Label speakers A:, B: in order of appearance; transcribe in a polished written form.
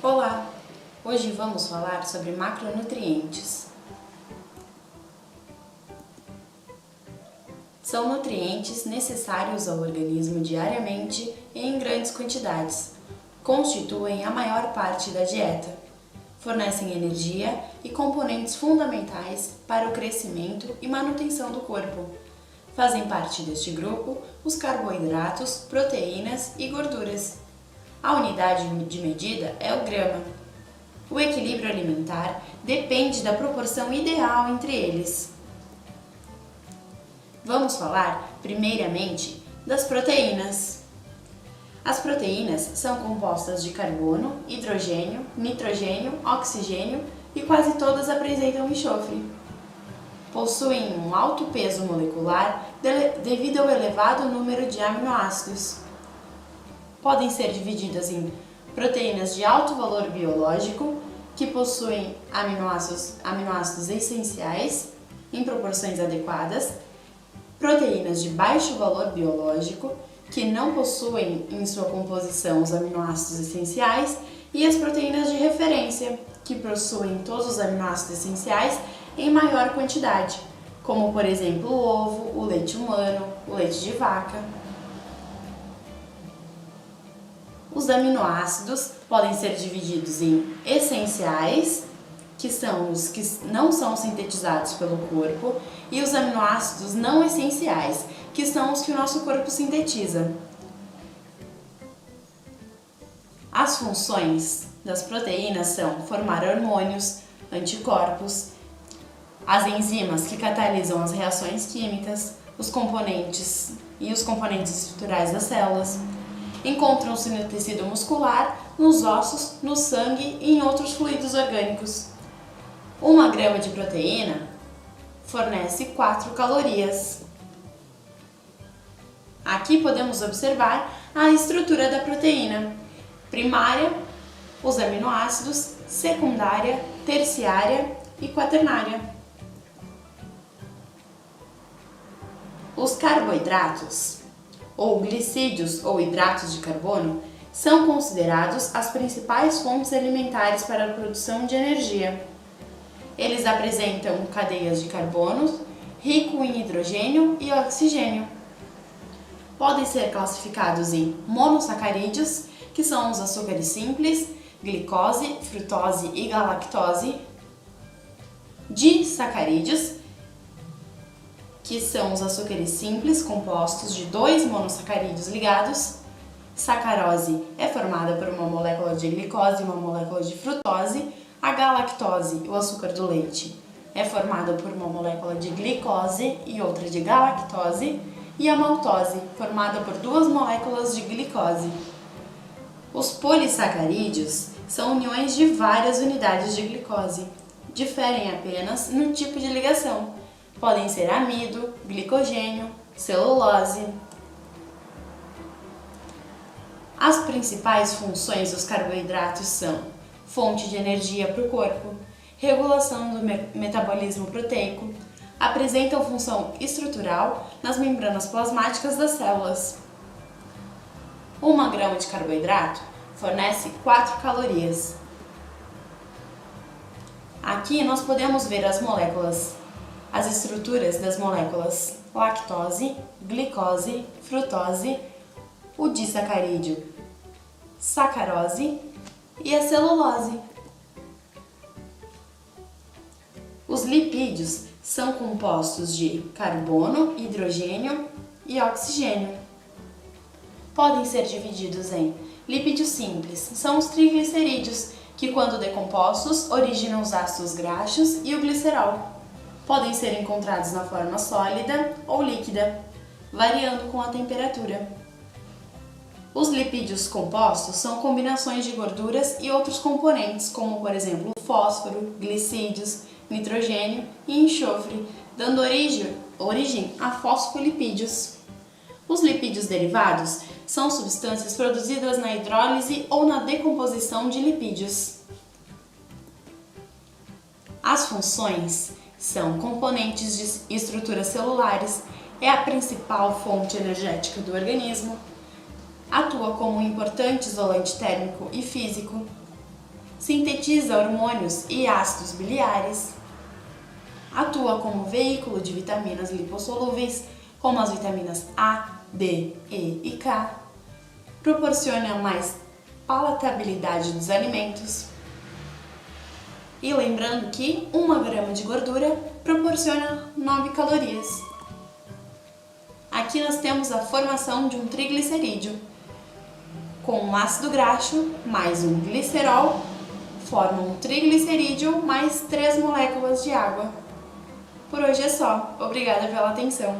A: Olá! Hoje vamos falar sobre macronutrientes. São nutrientes necessários ao organismo diariamente e em grandes quantidades. Constituem a maior parte da dieta. Fornecem energia e componentes fundamentais para o crescimento e manutenção do corpo. Fazem parte deste grupo os carboidratos, proteínas e gorduras. A unidade de medida é o grama. O equilíbrio alimentar depende da proporção ideal entre eles. Vamos falar, primeiramente, das proteínas. As proteínas são compostas de carbono, hidrogênio, nitrogênio, oxigênio e quase todas apresentam enxofre. Possuem um alto peso molecular devido ao elevado número de aminoácidos. Podem ser divididas em proteínas de alto valor biológico, que possuem aminoácidos essenciais em proporções adequadas, proteínas de baixo valor biológico, que não possuem em sua composição os aminoácidos essenciais, e as proteínas de referência, que possuem todos os aminoácidos essenciais em maior quantidade, como por exemplo o ovo, o leite humano, o leite de vaca. Os aminoácidos podem ser divididos em essenciais, que são os que não são sintetizados pelo corpo, e os aminoácidos não essenciais, que são os que o nosso corpo sintetiza. As funções das proteínas são formar hormônios, anticorpos, as enzimas que catalisam as reações químicas, os componentes estruturais das células. Encontram-se no tecido muscular, nos ossos, no sangue e em outros fluidos orgânicos. 1 grama de proteína fornece 4 calorias. Aqui podemos observar a estrutura da proteína: primária, os aminoácidos, secundária, terciária e quaternária. Os carboidratos, ou glicídios ou hidratos de carbono, são considerados as principais fontes alimentares para a produção de energia. Eles apresentam cadeias de carbono, rico em hidrogênio e oxigênio. Podem ser classificados em monossacarídeos, que são os açúcares simples, glicose, frutose e galactose, disacarídeos, que são os açúcares simples compostos de 2 monossacarídeos ligados. Sacarose é formada por uma molécula de glicose e uma molécula de frutose. A galactose, o açúcar do leite, é formada por uma molécula de glicose e outra de galactose. E a maltose, formada por 2 moléculas de glicose. Os polissacarídeos são uniões de várias unidades de glicose. Diferem apenas no tipo de ligação. Podem ser amido, glicogênio, celulose. As principais funções dos carboidratos são fonte de energia para o corpo, regulação do metabolismo proteico, apresentam função estrutural nas membranas plasmáticas das células. 1 grama de carboidrato fornece 4 calorias. Aqui nós podemos ver as estruturas das moléculas lactose, glicose, frutose, o disacarídeo, sacarose e a celulose. Os lipídios são compostos de carbono, hidrogênio e oxigênio. Podem ser divididos em lipídios simples, são os triglicerídeos, que quando decompostos originam os ácidos graxos e o glicerol. Podem ser encontrados na forma sólida ou líquida, variando com a temperatura. Os lipídios compostos são combinações de gorduras e outros componentes, como por exemplo fósforo, glicídios, nitrogênio e enxofre, dando origem a fosfolipídios. Os lipídios derivados são substâncias produzidas na hidrólise ou na decomposição de lipídios. As funções são componentes de estruturas celulares, é a principal fonte energética do organismo, atua como um importante isolante térmico e físico, sintetiza hormônios e ácidos biliares, atua como veículo de vitaminas lipossolúveis, como as vitaminas A, D, E e K, proporciona mais palatabilidade dos alimentos. E lembrando que 1 grama de gordura proporciona 9 calorias. Aqui nós temos a formação de um triglicerídeo. Com um ácido graxo mais um glicerol, forma um triglicerídeo mais 3 moléculas de água. Por hoje é só. Obrigada pela atenção.